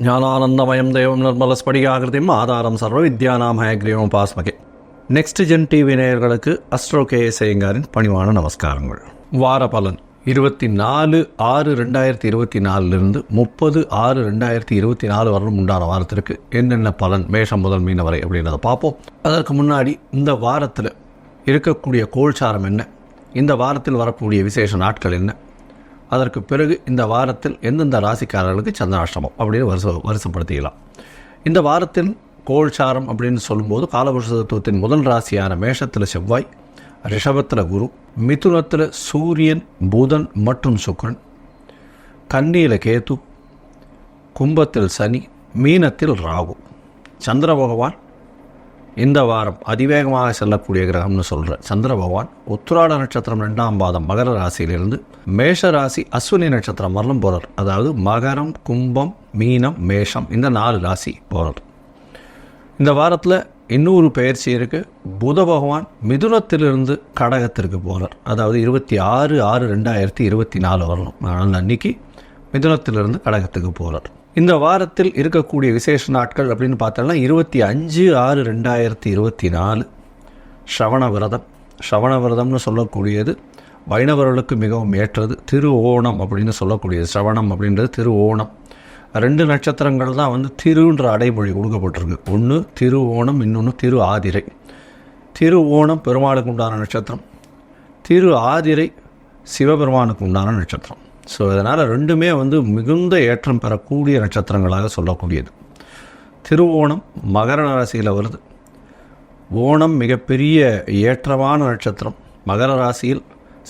ஞானானந்தமயம் தேவம் நிர்மலஸ்படிகாகிருதியும் ஆதாரம் சர்வ வித்யானாம் ஹயக்ரீவம் பாஸ்மகே. நெக்ஸ்ட் ஜென் டிவி நேயர்களுக்கு அஸ்ட்ரோ கேஎஸ் ஐயங்காரின் பணிவான நமஸ்காரங்கள். வார பலன் 24/6/2024 30/6/2024 வரலும் உண்டான வாரத்திற்கு என்னென்ன பலன் மேஷம் முதல் மீன வரை அப்படின்றத பார்ப்போம். அதற்கு முன்னாடி இந்த வாரத்தில் இருக்கக்கூடிய கோல்சாரம் என்ன, இந்த வாரத்தில் வரக்கூடிய விசேஷ நாட்கள் என்ன, அதற்கு பிறகு இந்த வாரத்தில் எந்தெந்த ராசிக்காரர்களுக்கு சந்திராஷ்டமம் அப்படின்னு வருஷப்படுத்திக்கலாம். இந்த வாரத்தின் கோல்சாரம் அப்படின்னு சொல்லும்போது காலபுருஷ தத்துவத்தின் முதல் ராசியான மேஷத்தில் செவ்வாய், ரிஷபத்தில் குரு, மிதுனத்தில் சூரியன், புதன் மற்றும் சுக்கிரன், கன்னியில் கேது, கும்பத்தில் சனி, மீனத்தில் ராகு. சந்திர பகவான் இந்த வாரம் அதிவேகமாக செல்லக்கூடிய கிரகம்னு சொல்கிற சந்திர பகவான் உத்திராட நட்சத்திரம் 2ஆம் பாதம் மகர ராசியிலிருந்து மேஷ ராசி அஸ்வினி நட்சத்திரம் வரலும் போகிறார். அதாவது மகரம், கும்பம், மீனம், மேஷம் இந்த 4 ராசி போகிறார். இந்த வாரத்தில் இன்னொரு பயிற்சி இருக்குது. புத பகவான் மிதுனத்திலிருந்து கடகத்திற்கு போகிறார். அதாவது 26/6/2024 வரணும் அன்னைக்கு மிதுனத்திலிருந்து கடகத்துக்கு போகிறார். இந்த வாரத்தில் இருக்கக்கூடிய விசேஷ நாட்கள் அப்படின்னு பார்த்தோம்னா 25/6/2024 ஸ்ரவண விரதம். ஸ்ரவண விரதம்னு சொல்லக்கூடியது வைணவர்களுக்கு மிகவும் ஏற்றது. திரு ஓணம் அப்படின்னு சொல்லக்கூடியது. ஸ்ரவணம் அப்படின்றது திரு ஓணம். 2 நட்சத்திரங்கள் தான் திருன்ற அடைமொழி கொடுக்கப்பட்டிருக்கு. ஒன்று திரு ஓணம், இன்னொன்று திரு ஆதிரை. திரு ஓணம் பெருமாளுக்கு உண்டான நட்சத்திரம், திரு ஆதிரை சிவபெருமானுக்கு உண்டான நட்சத்திரம். ஸோ இதனால் ரெண்டுமே மிகுந்த ஏற்றம் பெறக்கூடிய நட்சத்திரங்களாக சொல்லக்கூடியது. திருவோணம் மகர ராசியில் வருது. ஓணம் மிகப்பெரிய ஏற்றமான நட்சத்திரம். மகர ராசியில்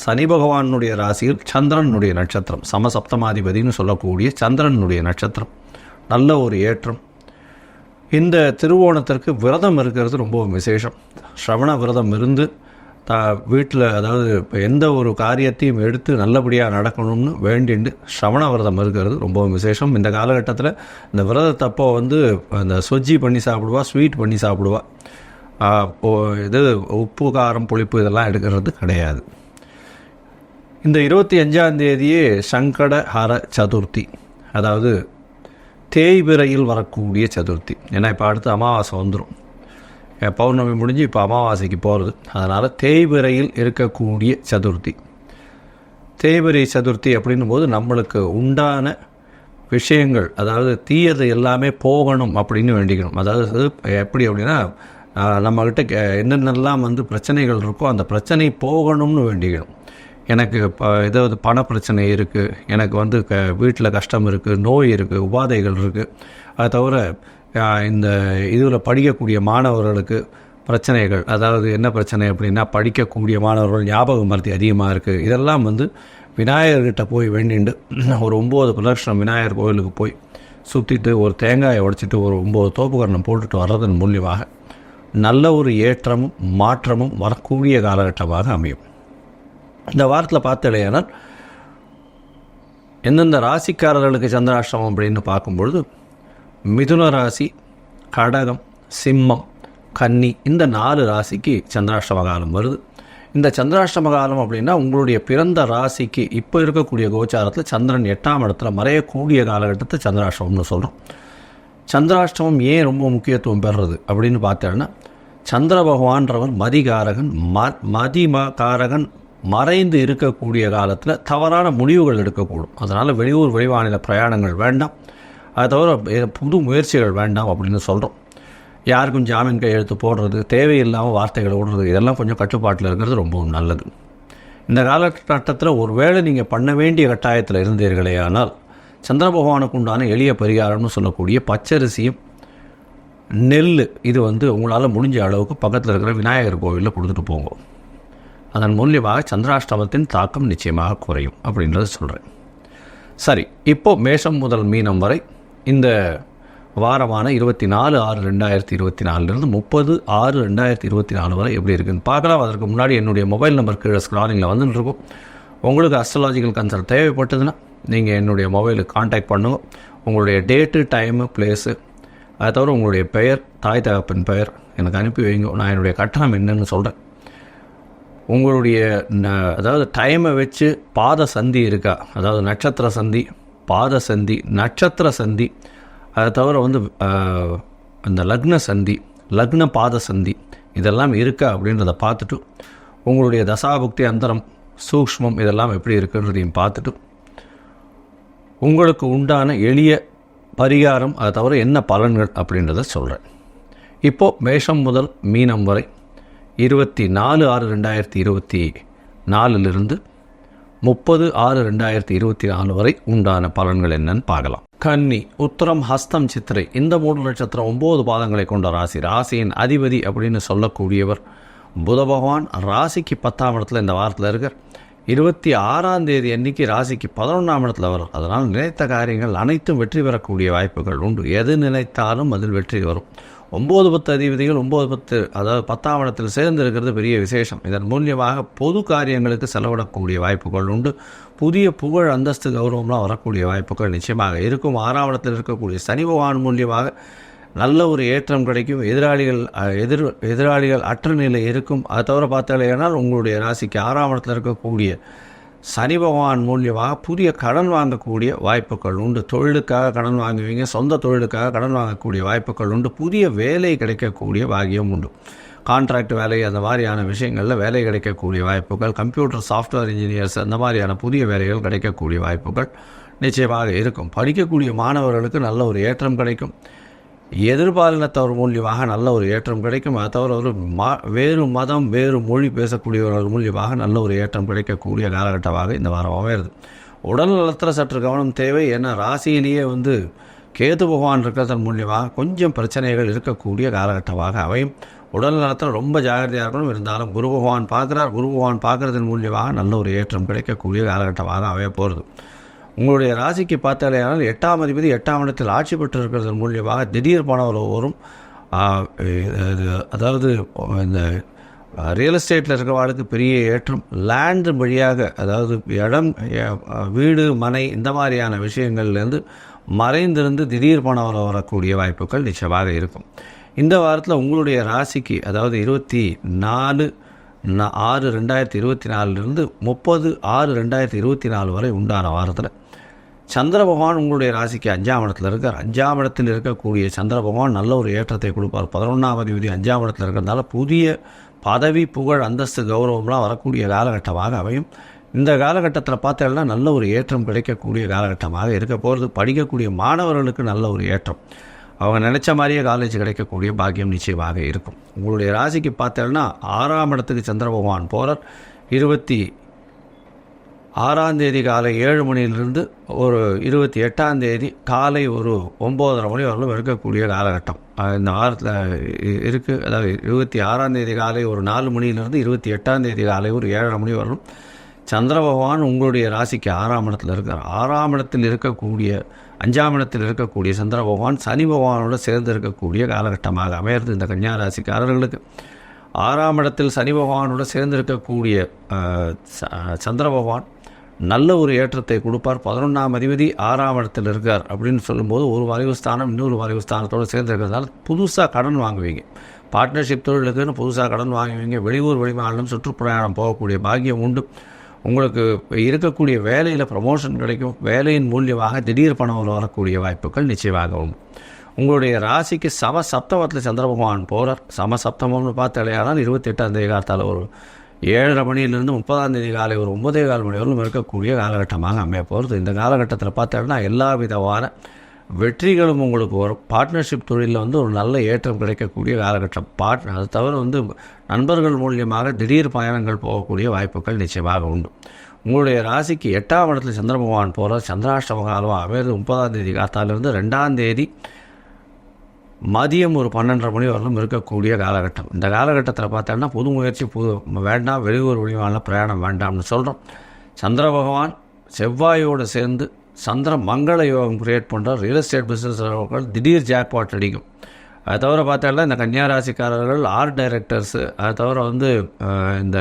சனி பகவானுடைய ராசியில் சந்திரனுடைய நட்சத்திரம், சமசப்தமாதிபதினு சொல்லக்கூடிய சந்திரனுடைய நட்சத்திரம். நல்ல ஒரு ஏற்றம். இந்த திருவோணத்திற்கு விரதம் இருக்கிறது ரொம்ப விசேஷம். ஸ்ரவண விரதம் இருந்து வீட்டில், அதாவது இப்போ எந்த ஒரு காரியத்தையும் எடுத்து நல்லபடியாக நடக்கணும்னு வேண்டிண்டு ஸ்ரவண விரதம் இருக்கிறது ரொம்ப விசேஷம். இந்த காலகட்டத்தில் இந்த விரதத்தப்போ அந்த சொஜ்ஜி பண்ணி சாப்பிடுவா, ஸ்வீட் பண்ணி சாப்பிடுவா. இது உப்பு, காரம், புளிப்பு இதெல்லாம் எடுக்கிறது கிடையாது. இந்த 25ஆம் தேதியே சங்கடஹர சதுர்த்தி, அதாவது தேய்பிரையில் வரக்கூடிய சதுர்த்தி. ஏன்னா இப்போ அடுத்து அமாவாசை வந்துடும். பௌர்ணமி முடிஞ்சு இப்போ அமாவாசைக்கு போகிறது. அதனால் தேய்பிரையில் இருக்கக்கூடிய சதுர்த்தி. தேய்பிரை சதுர்த்தி அப்படின்னும் போது நம்மளுக்கு உண்டான விஷயங்கள், அதாவது தீயது எல்லாமே போகணும் அப்படின்னு வேண்டிக்கணும். அதாவது எப்படி அப்படின்னா, நம்மக்கிட்ட என்னென்னலாம் பிரச்சனைகள் இருக்கோ அந்த பிரச்சனை போகணும்னு வேண்டிக்கணும். எனக்கு ஏதாவது பண பிரச்சனை இருக்குது, எனக்கு வீட்டில் கஷ்டம் இருக்குது, நோய் இருக்குது, உபாதைகள் இருக்குது. அதை தவிர இந்த இதில் படிக்கக்கூடிய மாணவர்களுக்கு பிரச்சனைகள், அதாவது என்ன பிரச்சனை அப்படின்னா படிக்கக்கூடிய மாணவர்கள் ஞாபக மறதி அதிகமாக இருக்குது. இதெல்லாம் விநாயகர்கிட்ட போய் வேண்டிண்டு ஒரு 9 பிரதட்சணம் விநாயகர் கோயிலுக்கு போய் சுற்றிட்டு ஒரு தேங்காயை உடைச்சிட்டு ஒரு 9 தோப்புக்கரணம் போட்டுட்டு வர்றதன் மூலியமாக நல்ல ஒரு ஏற்றமும் மாற்றமும் வரக்கூடிய காலகட்டமாக அமையும். இந்த வாரத்தில் பார்த்தலையானால் எந்தெந்த ராசிக்காரர்களுக்கு சந்திராஷ்டமம் அப்படின்னு பார்க்கும்பொழுது மிதுன ராசி, கடகம், சிம்மம், கன்னி இந்த 4 ராசிக்கு சந்திராஷ்டம காலம் வருது. இந்த சந்திராஷ்டம காலம் அப்படின்னா உங்களுடைய பிறந்த ராசிக்கு இப்போ இருக்கக்கூடிய கோச்சாரத்தில் சந்திரன் 8ஆம் இடத்துல மறையக்கூடிய காலகட்டத்தை சந்திராஷ்டமம்னு சொல்கிறோம். சந்திராஷ்டமம் ஏன் ரொம்ப முக்கியத்துவம் பெறுறது அப்படின்னு பார்த்தோன்னா, சந்திர பகவான்றவன் மதிகாரகன். மதிகாரகன் மறைந்து இருக்கக்கூடிய காலத்தில் தவறான முடிவுகள் எடுக்கக்கூடும். அதனால் வெளியூர் வெளிமாநில பிரயாணங்கள் வேண்டாம். அதை தவிர புது முயற்சிகள் வேண்டாம் அப்படின்னு சொல்கிறோம். யாருக்கும் ஜாமீன் கையெழுத்து போடுறது, தேவையில்லாமல் வார்த்தைகள் ஓடுறது, இதெல்லாம் கொஞ்சம் கட்டுப்பாட்டில் இருக்கிறது ரொம்பவும் நல்லது. இந்த காலகட்டத்தில் ஒரு வேளை நீங்கள் பண்ண வேண்டிய கட்டாயத்தில் இருந்தீர்களே ஆனால் சந்திர பகவானுக்கு உண்டான எளிய பரிகாரம்னு சொல்லக்கூடிய பச்சரிசியும் நெல் இது உங்களால் முடிஞ்ச அளவுக்கு பக்கத்தில் இருக்கிற விநாயகர் கோவிலில் கொடுத்துட்டு போங்க. அதன் மூலியமாக சந்திராஷ்டமத்தின் தாக்கம் நிச்சயமாக குறையும் அப்படின்றத சொல்கிறேன். சரி, இப்போது மேஷம் முதல் மீனம் வரை இந்த வாரமான 24/6/2024 30/6/2024 வரை எப்படி இருக்குதுன்னு பார்க்கலாம். அதற்கு முன்னாடி என்னுடைய மொபைல் நம்பர் கீழே ஸ்க்ராலிங்கில் வந்துட்டுருக்கும். உங்களுக்கு அஸ்ட்ராலாஜிக்கல் கன்சல்ட் தேவைப்பட்டதுன்னா நீங்கள் என்னுடைய மொபைலுக்கு கான்டாக்ட் பண்ணுங்கள். உங்களுடைய டேட்டு, டைமு, பிளேஸு, அதை தவிர உங்களுடைய பெயர், தாய் தகப்பன் பெயர் எனக்கு அனுப்பி வைங்க. நான் என்னுடைய கட்டணம் என்னன்னு சொல்கிறேன். உங்களுடைய அதாவது டைமை வச்சு பாத சந்தி இருக்கா, அதாவது நட்சத்திர சந்தி, பாத சந்தி, நட்சத்திர சந்தி, அதை தவிர வந்து அந்த லக்ன சந்தி, லக்ன பாத சந்தி இதெல்லாம் இருக்கா அப்படின்றத பார்த்துட்டு, உங்களுடைய தசாபுக்தி அந்தரம் சூக்ஷ்மம் இதெல்லாம் எப்படி இருக்குன்றதையும் பார்த்துட்டு, உங்களுக்கு உண்டான எளிய பரிகாரம் அதை தவிர என்ன பலன்கள் அப்படின்றத சொல்கிறேன். இப்போது மேஷம் முதல் மீனம் வரை 24/6/2024 30/6/2024 வரை உண்டான பலன்கள் என்னன்னு பார்க்கலாம். கன்னி, உத்தரம், ஹஸ்தம், சித்திரை இந்த 3 நட்சத்திரம் 9 பாதங்களை கொண்ட ராசி. ராசியின் அதிபதி அப்படின்னு சொல்லக்கூடியவர் புத பகவான். ராசிக்கு 10ஆம் இடத்துல இந்த வாரத்தில் இருக்கார். 26ஆம் தேதி அன்னைக்கு ராசிக்கு 11ஆம் இடத்துல வரும். அதனால் நினைத்த காரியங்கள் அனைத்தும் வெற்றி பெறக்கூடிய வாய்ப்புகள் உண்டு. எது நினைத்தாலும் அதில் வெற்றி வரும். 9-10 அதிபதிகள் 9-10 அதாவது 10ஆம் இடத்தில் சேர்ந்து இருக்கிறது பெரிய விசேஷம். இதன் மூலியமாக பொது காரியங்களுக்கு செலவிடக்கூடிய வாய்ப்புகள் உண்டு. புதிய புகழ், அந்தஸ்து, கௌரவம்லாம் வரக்கூடிய வாய்ப்புகள் நிச்சயமாக இருக்கும். 6ஆம் இடத்தில் இருக்கக்கூடிய சனி பகவான் மூலியமாக நல்ல ஒரு ஏற்றம் கிடைக்கும். எதிராளிகள் அற்ற நிலை இருக்கும். அதை தவிர பார்த்தாலேனால் உங்களுடைய ராசிக்கு 6ஆம் இடத்தில் இருக்கக்கூடிய சனி பகவான் மூலியமாக புதிய கடன் வாங்கக்கூடிய வாய்ப்புகள் உண்டு. தொழிலுக்காக கடன் வாங்குவீங்க, சொந்த தொழிலுக்காக கடன் வாங்கக்கூடிய வாய்ப்புகள் உண்டு. புதிய வேலை கிடைக்கக்கூடிய பாக்கியம் உண்டு. கான்ட்ராக்ட் வேலை அந்த மாதிரியான விஷயங்களில் வேலை கிடைக்கக்கூடிய வாய்ப்புகள், கம்ப்யூட்டர் சாஃப்ட்வேர் இன்ஜினியர்ஸ் அந்த மாதிரியான புதிய வேலைகள் கிடைக்கக்கூடிய வாய்ப்புகள் நிச்சயமாக இருக்கும். படிக்கக்கூடிய மாணவர்களுக்கு நல்ல ஒரு ஏற்றம் கிடைக்கும். எதிர்பாலினத்தவர் மூலியமாக நல்ல ஒரு ஏற்றம் கிடைக்கும். அதை தவிர ஒரு வேறு மதம், வேறு மொழி பேசக்கூடியவர்கள் மூலியமாக நல்ல ஒரு ஏற்றம் கிடைக்கக்கூடிய காலகட்டமாக இந்த வாரம் அமையிறது. உடல் நலத்தில் சற்று கவனம் தேவை. ஏன்னா ராசியிலேயே வந்து கேது பகவான் இருக்கிறதன் மூலியமாக கொஞ்சம் பிரச்சனைகள் இருக்கக்கூடிய காலகட்டமாக அமையும். உடல் நலத்தில் ரொம்ப ஜாகிரதையாக இருக்கணும். இருந்தாலும் குரு பகவான் பார்க்குறார். குரு பகவான் பார்க்குறதன் மூலியமாக நல்ல ஒரு ஏற்றம் கிடைக்கக்கூடிய காலகட்டமாக அமைய போகிறது. உங்களுடைய ராசிக்கு பார்த்தாலேயானால் 8ஆம் அதிபதி 8ஆம் இடத்தில் ஆட்சி பெற்று இருக்கிறதன் மூலியமாக திடீர் பணம் வரும். அதாவது இந்த ரியல் எஸ்டேட்டில் இருக்கிறவாளுக்கு பெரிய ஏற்றம். லேண்டு வழியாக, அதாவது இடம், வீடு, மனை இந்த மாதிரியான விஷயங்கள்லேருந்து மறைந்திருந்து திடீர் பணம் வரக்கூடிய வாய்ப்புகள் நிச்சயமாக இருக்கும். இந்த வாரத்தில் உங்களுடைய ராசிக்கு அதாவது 24/6/2024 30/6/2024 வரை உண்டான வாரத்தில் சந்திர பகவான் உங்களுடைய ராசிக்கு 5ஆம் இடத்துல இருக்கார். 5ஆம் இடத்தில் இருக்கக்கூடிய சந்திர பகவான் நல்ல ஒரு ஏற்றத்தை கொடுப்பார். 11ஆம் அதிபதி 5ஆம் இடத்துல இருக்கிறதுனால புதிய பதவி, புகழ், அந்தஸ்து, கௌரவம்லாம் வரக்கூடிய காலகட்டமாக அமையும். இந்த காலகட்டத்தில் பார்த்தீங்கன்னா நல்ல ஒரு ஏற்றம் கிடைக்கக்கூடிய காலகட்டமாக இருக்க போகிறது. படிக்கக்கூடிய மாணவர்களுக்கு நல்ல ஒரு ஏற்றம். அவங்க நினச்ச மாதிரியே காலேஜ் கிடைக்கக்கூடிய பாக்கியம் நிச்சயமாக இருக்கும். உங்களுடைய ராசிக்கு பார்த்தீங்கன்னா 6ஆம் இடத்துக்கு சந்திர பகவான் போகிறார். 26ஆம் தேதி காலை 7 மணியிலிருந்து ஒரு 28ஆம் தேதி காலை ஒரு 9:30 மணி வரலும் இருக்கக்கூடிய காலகட்டம் இந்த வாரத்தில் இருக்குது. அதாவது 26ஆம் தேதி காலை ஒரு 4 மணியிலிருந்து 28ஆம் தேதி காலை ஒரு 7:30 மணி வரலும் சந்திர பகவான் உங்களுடைய ராசிக்கு 6ஆம் இடத்தில் இருக்கார். 6ஆம் இடத்தில் இருக்கக்கூடிய 5ஆம் இடத்தில் இருக்கக்கூடிய சந்திர பகவான் சனி பகவானோடு சேர்ந்து இருக்கக்கூடிய காலகட்டமாக அமையிறது. இந்த கன்னியா ராசிக்காரர்களுக்கு 6ஆம் இடத்தில் சனி பகவானோடு சேர்ந்து இருக்கக்கூடிய சந்திர பகவான் நல்ல ஒரு ஏற்றத்தை கொடுப்பார். 11ஆம் அதிபதி 6ஆம் இடத்தில் இருக்கார் அப்படின்னு சொல்லும்போது ஒரு வரைவு ஸ்தானம் இன்னொரு வரைவு ஸ்தானத்தோடு சேர்ந்து இருக்கிறதுனால புதுசாக கடன் வாங்குவீங்க. பார்ட்னர்ஷிப் தொழிலுக்குன்னு புதுசாக கடன் வாங்குவீங்க. வெளியூர் வெளிமாநிலம் சுற்றுப்பிரயாணம் போகக்கூடிய பாக்கியம் உண்டு. உங்களுக்கு இருக்கக்கூடிய வேலையில் ப்ரமோஷன் கிடைக்கும். வேலையின் மூலியமாக திடீர் பணம் வரக்கூடிய வாய்ப்புகள் நிச்சயமாக உண்டு. உங்களுடைய ராசிக்கு சப்தமத்தில் சந்திர பகவான் போகிறார். சப்தமம்னு பார்த்தாலேயானால் 28ஆம் தேதி காலத்தால் ஒரு 7:30 மணியிலிருந்து 30ஆம் தேதி காலை ஒரு 9:15 மணி வரலும் இருக்கக்கூடிய காலகட்டமாக அமைய போகிறது. இந்த காலகட்டத்தில் பார்த்தோம்னா எல்லா விதமான வெற்றிகளும் உங்களுக்கு வரும். பார்ட்னர்ஷிப் தொழிலில் வந்து ஒரு நல்ல ஏற்றம் கிடைக்கக்கூடிய காலகட்டம். அது தவிர வந்து நண்பர்கள் மூலியமாக திடீர் பயணங்கள் போகக்கூடிய வாய்ப்புகள் நிச்சயமாக உண்டு. உங்களுடைய ராசிக்கு 8ஆம் இடத்துல சந்திர பகவான் போகிற சந்திராஷ்டம காலம் அமைகிறது 30ஆம் தேதி காத்தாலிருந்து 2ஆம் தேதி மதியம் ஒரு 12:30 மணி வரலும் இருக்கக்கூடிய காலகட்டம். இந்த காலகட்டத்தில் பார்த்தோம்னா புது முயற்சி வேண்டாம், வெளியூர் வெளிவான பிரயாணம் வேண்டாம்னு சொல்கிறோம். சந்திர பகவான் செவ்வாயோடு சேர்ந்து சந்திர மங்கள யோகம் கிரியேட் பண்ணுற ரியல் எஸ்டேட் பிஸ்னஸ் திடீர் ஜாக்பாட் அடிக்கும். அதை தவிர பார்த்தோம்னா இந்த கன்னியா ராசிக்காரர்கள் ஆர்ட் டைரக்டர்ஸு, அதை தவிர வந்து இந்த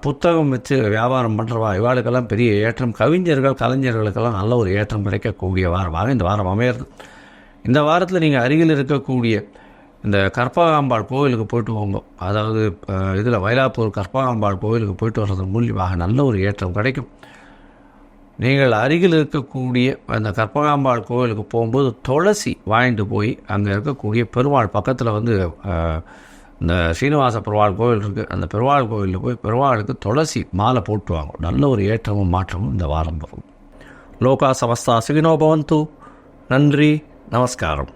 புத்தகம் வச்சு வியாபாரம் பண்ணுறவா இவாளுக்கெல்லாம் பெரிய ஏற்றம். கவிஞர்கள், கலைஞர்களுக்கெல்லாம் நல்ல ஒரு ஏற்றம் கிடைக்கக்கூடிய வாரமாக இந்த வாரம் அமையிறது. இந்த வாரத்தில் நீங்கள் அருகில் இருக்கக்கூடிய இந்த கற்பகாம்பாள் கோவிலுக்கு போய்ட்டு போங்க. அதாவது இதில் மயிலாப்பூர் கற்பகாம்பாள் கோவிலுக்கு போய்ட்டு வர்றது மூலியமாக நல்ல ஒரு ஏற்றம் கிடைக்கும். நீங்கள் அருகில் இருக்கக்கூடிய அந்த கற்பகாம்பாள் கோவிலுக்கு போகும்போது துளசி வாங்கிட்டு போய் அங்கே இருக்கக்கூடிய பெருமாள் பக்கத்தில் இந்த ஸ்ரீனிவாச பெருமாள் கோவில் இருக்குது, அந்த பெருமாள் கோவிலில் போய் பெருமாளுக்கு துளசி மாலை போட்டுவாங்க. நல்ல ஒரு ஏற்றமும் மாற்றமும் இந்த வாரம் வரும். லோகா சமஸ்தா சுகினோ பவந்து. நன்றி, நமஸ்காரம்.